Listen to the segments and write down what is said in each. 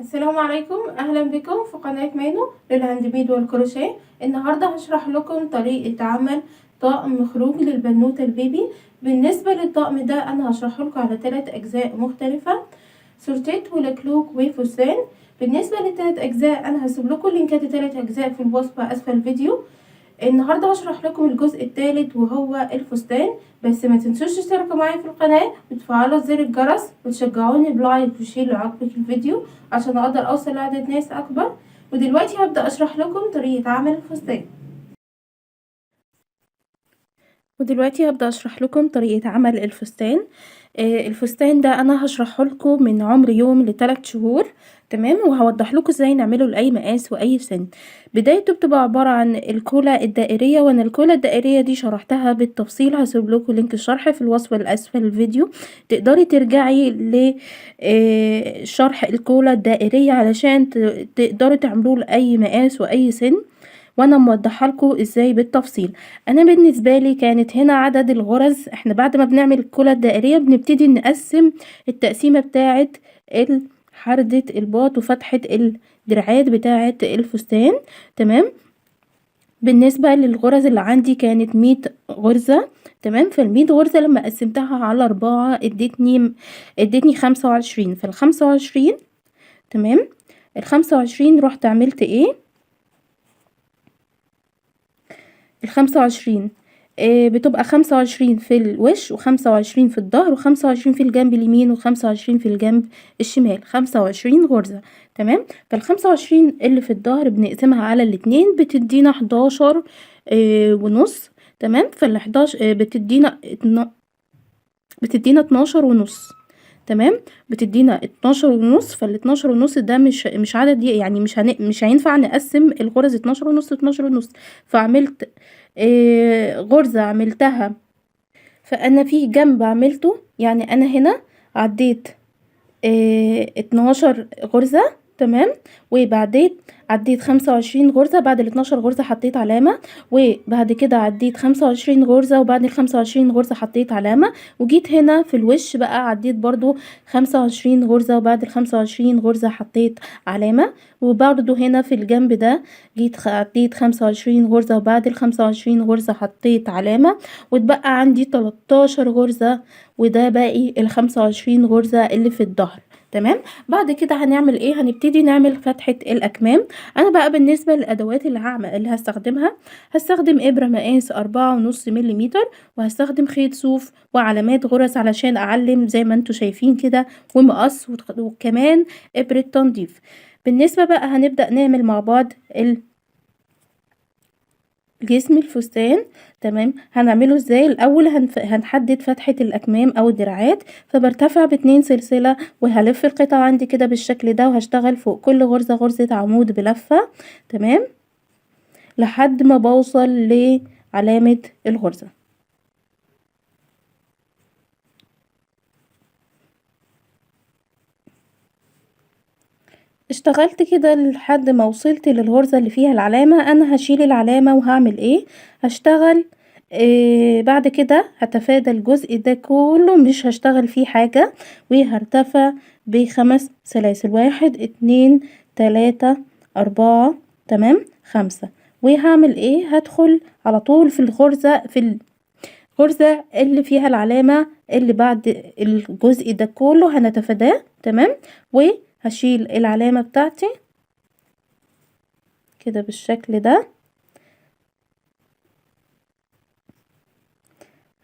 السلام عليكم، اهلا بكم في قناة مانو للهاند ميد والكروشيه. النهارده هشرح لكم طريقة عمل طقم خروج للبنوتة البيبي. بالنسبة للطقم ده انا هشرحه لكم على 3 اجزاء مختلفة: سورتيت ولكلوك وفستان. بالنسبة للتلات اجزاء انا هسيب لكم لينكات ال3 اجزاء في الوصف اسفل الفيديو. النهارده هشرح لكم الجزء الثالث وهو الفستان. بس ما تنسوش تشتركوا معايا في القناه وتفعلوا زر الجرس وتشجعوني بلايك وشير لو عجبك الفيديو عشان اقدر اوصل لعدد ناس اكبر. ودلوقتي هبدا اشرح لكم طريقه عمل الفستان. الفستان ده انا هشرحه لكم من عمر يوم ل3 شهور. تمام، وهوضح لكم ازاي نعمله لاي مقاس واي سن. بدايته بتبقى عباره عن الكولا الدائريه، وانا الكولا الدائريه دي شرحتها بالتفصيل، هسيب لكم لينك الشرح في الوصف الاسفل الفيديو. تقدري ترجعي لشرح الكولا الدائريه علشان تقدروا تعملوه لاي مقاس واي سن، وانا موضحه لكم ازاي بالتفصيل. انا بالنسبه لي كانت هنا عدد الغرز، احنا بعد ما بنعمل الكولا الدائريه بنبتدي نقسم التقسيمه بتاعه حردة الباط وفتحة الدراعات بتاعة الفستان. تمام، بالنسبة للغرز اللي عندي كانت 100 غرزة. تمام، فال100 غرزة لما قسمتها على 4 ادتني 25. فال25 تمام، ال25 رحت عملت ايه؟ ال25 بتبقى 25 في الوش و25 في الظهر و25 في الجنب اليمين و25 في الجنب الشمال، 25 غرزة. تمام، فال25 اللي في الظهر بنقسمها على الاتنين بتدينا 11 ونص. تمام، فال11 بتدينا 12 ونص. تمام، بتدينا 12 ونص. فال12 ونص ده مش عدد، يعني مش هينفع نقسم الغرز 12 ونص 12 ونص. فعملت غرزة عملتها، فانا في جنب عملته، يعني انا هنا عديت 12 غرزة. تمام، وبعدين عديت 25 غرزة، بعد ال12 غرزة حطيت علامة، وبعد كده عديت 25 غرزة، وبعد ال25 غرزة حطيت علامة، وجيت هنا في الوش بقى عديت برضو 25 غرزة، وبعد ال25 غرزة حطيت علامة، وبرضو هنا في الجنب ده جيت عديت 25 غرزة، وبعد ال25 غرزة حطيت علامة، واتبقى عندي 13 غرزة، وده باقي ال25 غرزة اللي في الظهر. تمام، بعد كده هنعمل ايه؟ هنبتدي نعمل فتحة الاكمام. انا بقى بالنسبة للادوات اللي هستخدمها، هستخدم ابرة مقاس 4.5 مليمتر، وهستخدم خيط صوف وعلامات غرز علشان اعلم زي ما انتوا شايفين كده، ومقص، وكمان ابرة تنظيف. بالنسبة بقى هنبدأ نعمل مع بعض جسم الفستان. تمام، هنعمله ازاي؟ الاول هنحدد فتحة الاكمام او الدراعات، فبرتفع ب2 سلسلة، وهلف القطعة عندي كده بالشكل ده، وهشتغل فوق كل غرزة غرزة عمود بلفة. تمام، لحد ما بوصل لعلامة الغرزة. اشتغلت كده لحد ما وصلت للغرزة اللي فيها العلامة. انا هشيل العلامة وهعمل ايه؟ هشتغل بعد كده هتفادى الجزء ده كله، مش هشتغل فيه حاجة، وهرتفع ب5 سلاسل: 1 2 3 4. تمام، 5. وهعمل ايه؟ هدخل على طول في الغرزة اللي فيها العلامة اللي بعد الجزء ده كله هنتفاداه. تمام، وهشيل العلامة بتاعتي كده بالشكل ده،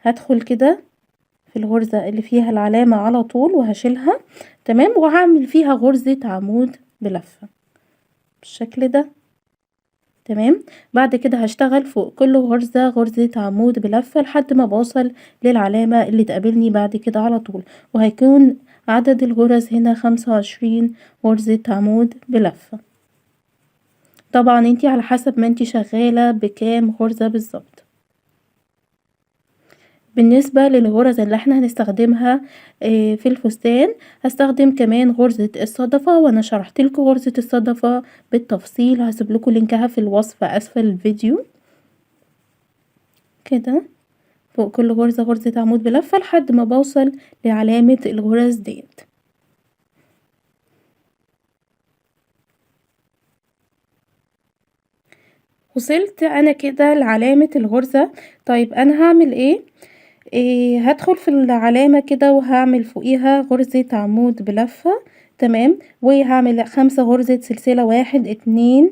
هدخل كده في الغرزة اللي فيها العلامة على طول وهشيلها. تمام، وهعمل فيها غرزة عمود بلفة بالشكل ده. تمام، بعد كده هشتغل فوق كل غرزة غرزة عمود بلفة لحد ما بوصل للعلامة اللي تقابلني بعد كده على طول، وهيكون عدد الغرز هنا 25 غرزة عمود بلفة. طبعا انتي على حسب ما انتي شغالة بكام غرزة بالظبط. بالنسبة للغرز اللي احنا هنستخدمها في الفستان، هستخدم كمان غرزة الصدفة، وانا شرحت لكم غرزة الصدفة بالتفصيل، هسيب لكم لينكها في الوصف اسفل الفيديو. كده فوق كل غرزة غرزة عمود بلفة لحد ما بوصل لعلامة الغرز ديت. وصلت انا كده لعلامة الغرزة. طيب انا هعمل ايه؟ هدخل في العلامة كده وهعمل فوقيها غرزة عمود بلفة. تمام، وهعمل 5 غرزة سلسلة، 1 2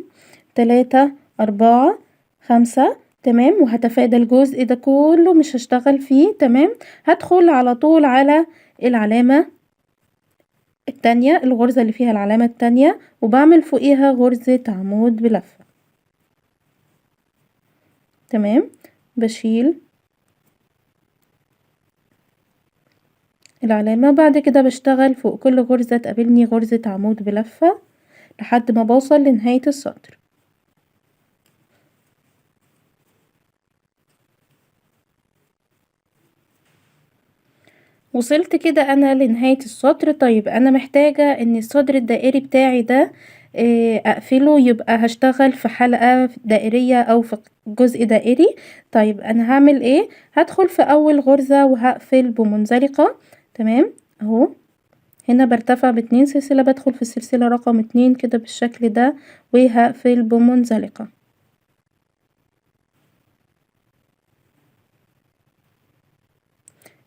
3 4 5. تمام، وهتفادى الجزء ده كله مش هشتغل فيه. تمام، هدخل على طول على العلامة التانية، الغرزة اللي فيها العلامة التانية، وبعمل فوقيها غرزة عمود بلفة. تمام، بشيل العلامة، بعد كده بشتغل فوق كل غرزة تقابلني غرزة عمود بلفة لحد ما بوصل لنهاية السطر. وصلت كده انا لنهاية السطر. طيب انا محتاجة ان الصدر الدائري بتاعي ده اقفله، يبقى هشتغل في حلقة دائرية او في جزء دائري. طيب انا هعمل ايه؟ هدخل في اول غرزة وهقفل بمنزلقة. تمام اهو، هنا برتفع ب2 سلسلة، بدخل في السلسلة رقم 2 كده بالشكل ده وهقفل بمنزلقة.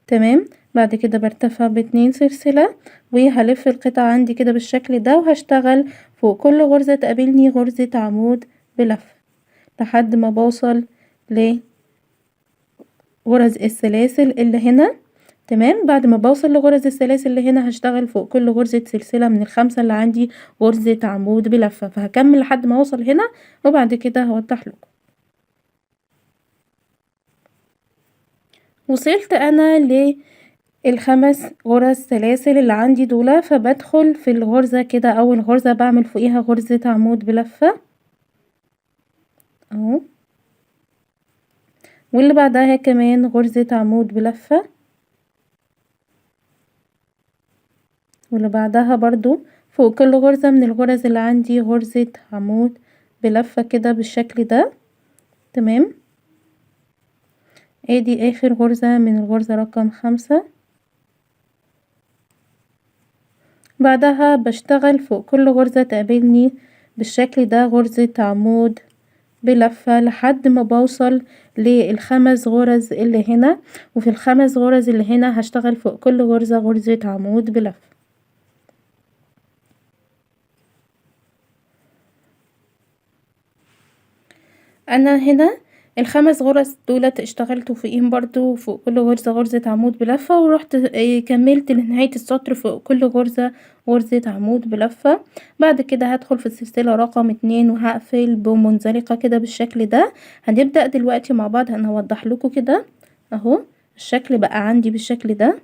تمام، بعد كده برتفع ب2 سلسلة وهلف القطعة عندي كده بالشكل ده، وهشتغل فوق كل غرزة تقابلني غرزة عمود بلفة لحد ما بوصل لغرز السلاسل اللي هنا. تمام، بعد ما بوصل لغرز السلاسل اللي هنا هشتغل فوق كل غرزة سلسلة من ال5 اللي عندي غرزة عمود بلفة، فهكمل لحد ما اوصل هنا وبعد كده هوضح لكم. وصلت انا ل5 غرز سلاسل اللي عندي دول، فبدخل في الغرزة كده، اول غرزة بعمل فوقيها غرزة عمود بلفة اهو، واللي بعدها كمان غرزة عمود بلفة، واللي بعدها برضو فوق كل غرزة من الغرز اللي عندي غرزة عمود بلفة كده بالشكل ده. تمام، ادي اخر غرزة من الغرزة رقم 5. بعدها بشتغل فوق كل غرزة تقابلني بالشكل ده غرزة عمود بلفة لحد ما بوصل لل5 غرز اللي هنا، وفي ال5 غرز اللي هنا هشتغل فوق كل غرزة غرزة عمود بلفة. انا هنا ال5 غرز دولت اشتغلت فوقيهم برضو فوق كل غرزة غرزة عمود بلفة، ورحت كملت لنهاية السطر فوق كل غرزة غرزة عمود بلفة. بعد كده هدخل في السلسلة رقم 2 وهقفل بمنزلقة كده بالشكل ده. هنبدأ دلوقتي مع بعض، انا هوضح لكم كده اهو الشكل بقى عندي بالشكل ده.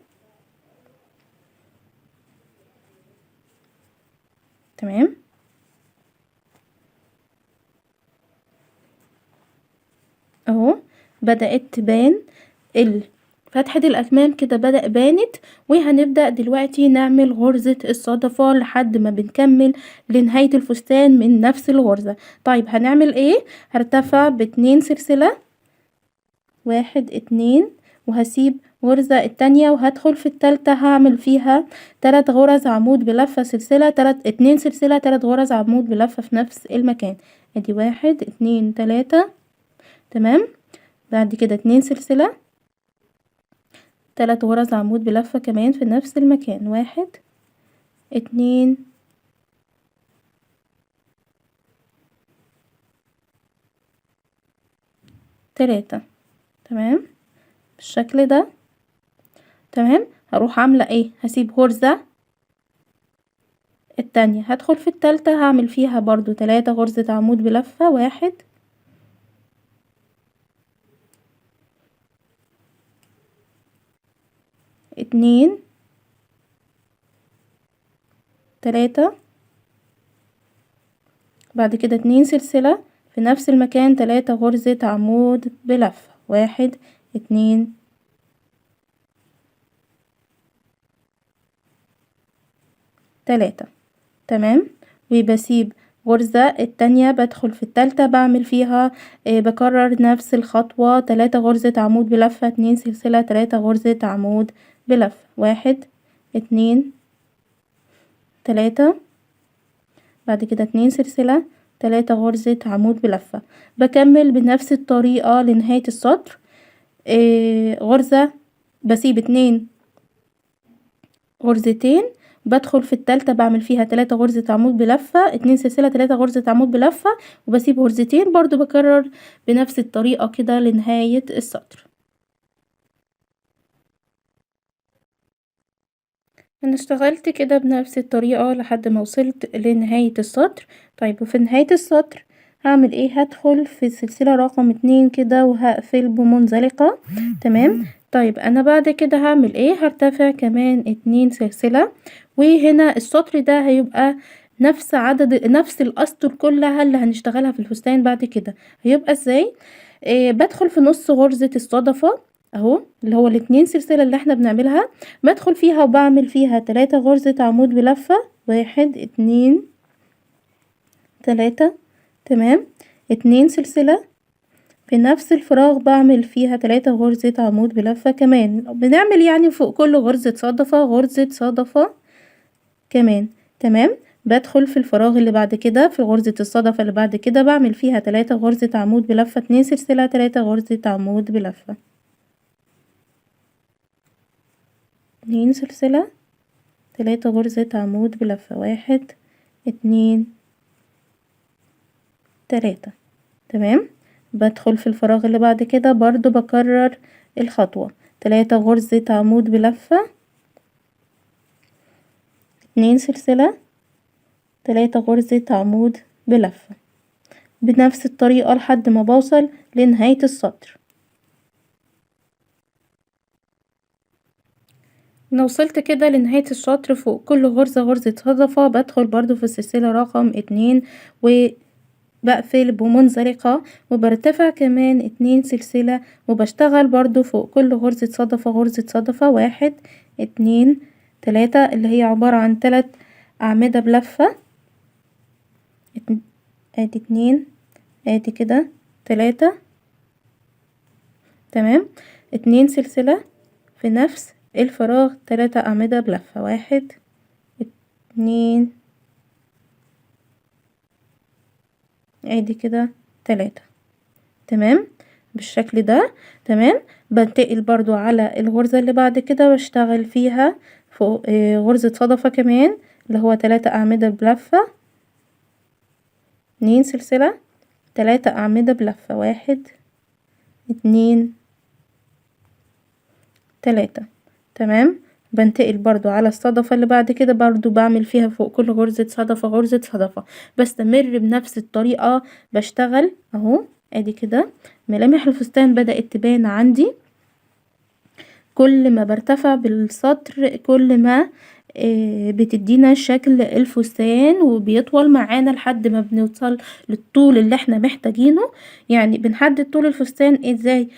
تمام اهو، بدأت تبان فتحة الأكمام كده بدأ بانت، وهنبدأ دلوقتي نعمل غرزة الصدفة لحد ما بنكمل لنهاية الفستان من نفس الغرزة. طيب هنعمل ايه؟ هرتفع ب2 سلسلة، 1 2، وهسيب غرزة التانية وهدخل في التالتة هعمل فيها 3 غرز عمود بلفة سلسلة، 2 سلسلة، 3 غرز عمود بلفة في نفس المكان. ادي 1 2 3. تمام، بعد كده 2 سلسلة، 3 غرز عمود بلفة كمان في نفس المكان، 1 2 3. تمام بالشكل ده. تمام، هروح عاملة ايه؟ هسيب غرزة التانية، هدخل في التالتة هعمل فيها برضو 3 غرزة عمود بلفة، 1 2 3. بعد كده 2 سلسلة في نفس المكان، 3 غرزة عمود بلفة، 1 2 3. تمام، وبسيب غرزة التانية بدخل في التالتة بعمل فيها بكرر نفس الخطوة، 3 غرزة عمود بلفة، 2 سلسلة، 3 غرزة عمود بلفة، 1 2 3. بعد كده 2 سلسلة، 3 غرزة عمود بلفة. بكمل بنفس الطريقة لنهاية السطر. غرزة، بسيب 2 غرزتين، بدخل في التالتة بعمل فيها 3 غرزة عمود بلفة، 2 سلسلة، 3 غرزة عمود بلفة، وبسيب غرزتين برضو. بكرر بنفس الطريقة كده لنهاية السطر. انا اشتغلت كده بنفس الطريقة لحد ما وصلت لنهاية السطر. طيب وفي نهاية السطر هعمل ايه؟ هدخل في السلسلة رقم 2 كده وهقفل بمنزلقة. تمام. طيب انا بعد كده هعمل ايه؟ هرتفع كمان 2 سلسلة، وهنا السطر ده هيبقى نفس عدد نفس الاسطر كلها اللي هنشتغلها في الفستان. بعد كده هيبقى ازاي؟ بدخل في نص غرزة الصدفة اهو، اللي هو ال2 سلسلة اللي احنا بنعملها، بدخل فيها وبعمل فيها 3 غرزة عمود بلفة، 1 2 3. تمام. 2 سلسلة في نفس الفراغ بعمل فيها 3 غرزة عمود بلفة كمان. بنعمل يعني فوق كل غرزة صدفة غرزة صدفة كمان. تمام. بدخل في الفراغ اللي بعد كده في غرزة الصدفة اللي بعد كده بعمل فيها 3 غرزة عمود بلفة، 2 سلسلة، 3 غرزة عمود بلفة، 2 سلسلة، 3 غرزة عمود بلفة، 1 2 3. تمام. بدخل في الفراغ اللي بعد كده برضو بكرر الخطوة، 3 غرزة عمود بلفة، 2 سلسلة، 3 غرزة عمود بلفة، بنفس الطريقة لحد ما بوصل لنهاية السطر. انا وصلت كده لنهاية السطر. فوق كل غرزة غرزة صدفة بدخل برضو في السلسلة رقم 2 وبقفل بمنزلقة، وبرتفع كمان 2 سلسلة، وبشتغل برضو فوق كل غرزة صدفة غرزة صدفة، 1 2 3 اللي هي عبارة عن 3 أعمدة بلفة. ادي 2 ادي كده 3. تمام. 2 سلسلة في نفس الفراغ، 3 أعمدة بلفة، 1 2 ادي كده 3. تمام بالشكل ده. تمام. بنتقل برضو على الغرزة اللي بعد كده بشتغل فيها فوق غرزة صدفة كمان اللي هو 3 أعمدة بلفة، 2 سلسلة، 3 أعمدة بلفة، 1 2 3. تمام. بنتقل برضو على الصدفة اللي بعد كده برضو بعمل فيها فوق كل غرزة صدفة غرزة صدفة، بستمر بنفس الطريقة بشتغل اهو. ادي كده ملامح الفستان بدأت تبان عندي. كل ما برتفع بالسطر كل ما بتدينا شكل الفستان وبيطول معانا لحد ما بنوصل للطول اللي احنا محتاجينه. يعني بنحدد طول الفستان ازاي؟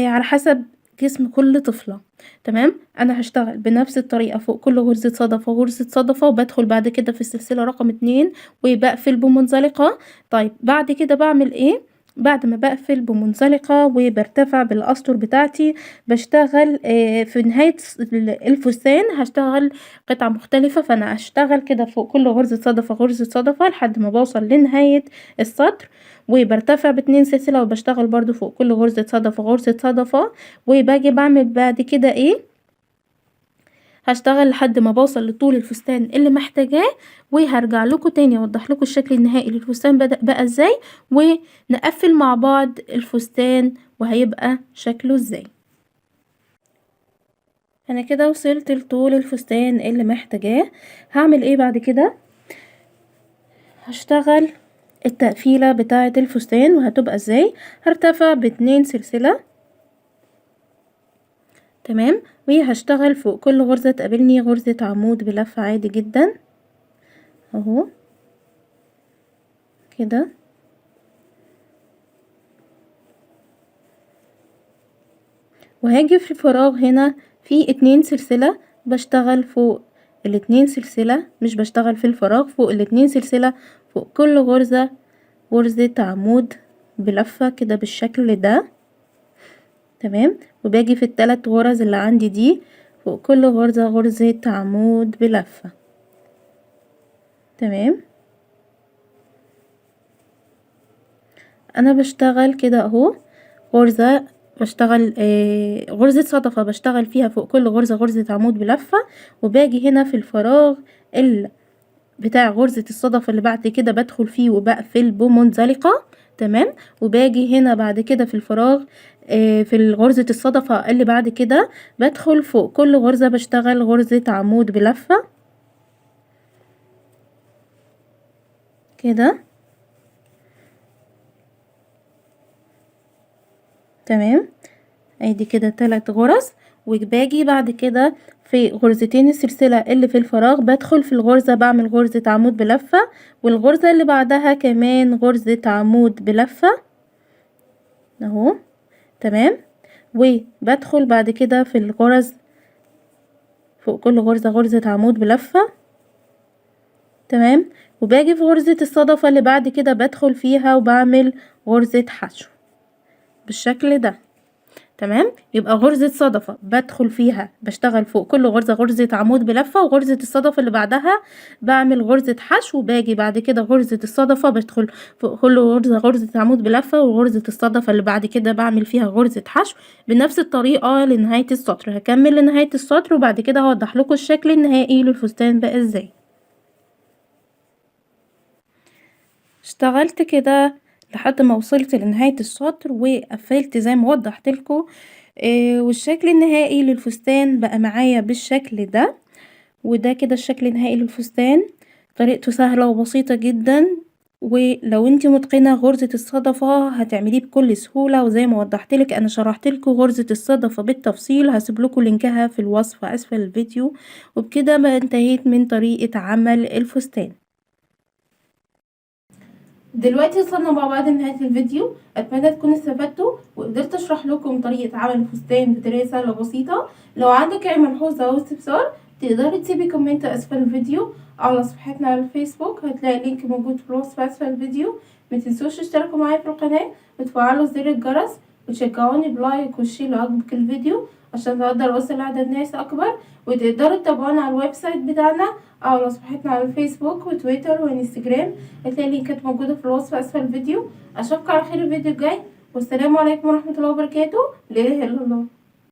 على حسب جسم كل طفلة. تمام. انا هشتغل بنفس الطريقة فوق كل غرزة صدفة غرزة صدفة، وبدخل بعد كده في السلسلة رقم 2 وبقفل بمنزلقة. طيب بعد كده بعمل ايه؟ بعد ما بقفل بمنزلقة وبرتفع بالاسطر بتاعتي بشتغل في نهاية الفستان هشتغل قطعة مختلفة. فانا هشتغل كده فوق كل غرزة صدفة غرزة صدفة لحد ما بوصل لنهاية السطر، وبرتفع ب2 سلسلة، وبشتغل برضو فوق كل غرزة صدفة غرزة صدفة، وباجي بعمل بعد كده ايه؟ هشتغل لحد ما بوصل لطول الفستان اللي محتاجاه، وهرجع لكم تاني اوضح لكم الشكل النهائي للفستان بدأ بقى ازاي، ونقفل مع بعض الفستان وهيبقى شكله ازاي. انا كده وصلت لطول الفستان اللي محتاجاه. هعمل ايه بعد كده؟ هشتغل التقفيلة بتاعة الفستان وهتبقى ازاي؟ هرتفع ب2 سلسلة. تمام. وهشتغل فوق كل غرزة تقابلني غرزة عمود بلفة عادي جدا اهو كده. وهاجي في الفراغ هنا في 2 سلسلة بشتغل فوق ال2 سلسلة، مش بشتغل في الفراغ، فوق ال2 سلسلة فوق كل غرزة غرزة عمود بلفة كده بالشكل ده. تمام. وباجي في ال3 غرز اللي عندي دي فوق كل غرزة غرزة عمود بلفة. تمام. انا بشتغل كده اهو غرزة، بشتغل غرزة صدفة بشتغل فيها فوق كل غرزة غرزة عمود بلفة، وباجي هنا في الفراغ بتاع غرزة الصدفة اللي بعد كده بدخل فيه وبقفل بمنزلقة. تمام. وباجي هنا بعد كده في الفراغ في غرزة الصدفة اللي بعد كده بدخل فوق كل غرزة بشتغل غرزة عمود بلفة كده. تمام. ادي كده 3 غرز، وباجي بعد كده في غرزتين السلسلة اللي في الفراغ بدخل في الغرزة بعمل غرزة عمود بلفة، والغرزة اللي بعدها كمان غرزة عمود بلفة اهو. تمام. وبدخل بعد كده في الغرز فوق كل غرزة غرزة عمود بلفة. تمام. وباجي في غرزة الصدفة اللي بعد كده بدخل فيها وبعمل غرزة حشو بالشكل ده. تمام. يبقى غرزة صدفة بدخل فيها بشتغل فوق كل غرزة غرزة عمود بلفة، وغرزة الصدفة اللي بعدها بعمل غرزة حشو، وباجي بعد كده غرزة الصدفة بدخل فوق كل غرزة غرزة عمود بلفة، وغرزة الصدفة اللي بعد كده بعمل فيها غرزة حشو بنفس الطريقة لنهاية السطر. هكمل لنهاية السطر وبعد كده هوضح لكم الشكل النهائي للفستان بقى ازاي. اشتغلت كده لحد ما وصلت لنهاية السطر وقفلت زي ما وضحت لكم. والشكل النهائي للفستان بقى معايا بالشكل ده، وده كده الشكل النهائي للفستان. طريقته سهلة وبسيطة جدا، ولو انتي متقنة غرزة الصدفة هتعمليه بكل سهولة. وزي ما وضحتلك انا شرحتلكم غرزة الصدفة بالتفصيل، هسيبلكم لينكها في الوصف اسفل الفيديو. وبكده ما انتهيت من طريقة عمل الفستان. دلوقتي وصلنا مع بعض لنهاية الفيديو، اتمنى تكونوا استفدتوا وقدرت اشرح لكم طريقة عمل الفستان بطريقة سهلة وبسيطة. لو عندك اي ملحوظة او استفسار تقدري تسيبي كومنت اسفل الفيديو على صفحتنا على الفيسبوك، هتلاقي اللينك موجود في الوصف اسفل الفيديو. متنسوش تشتركوا معايا في القناة وتفعلوا زر الجرس وتشجعوني بلايك وشير لو عجبك الفيديو عشان اقدر اوصل لعدد ناس اكبر. وتقدروا تتابعونا على الويب سايت بتاعنا او على صفحتنا على الفيسبوك وتويتر وانستجرام، هتلاقي اللينكات موجودة في الوصف اسفل الفيديو. اشوفكم على خير الفيديو الجاي، والسلام عليكم ورحمة الله وبركاته. لا اله الا الله.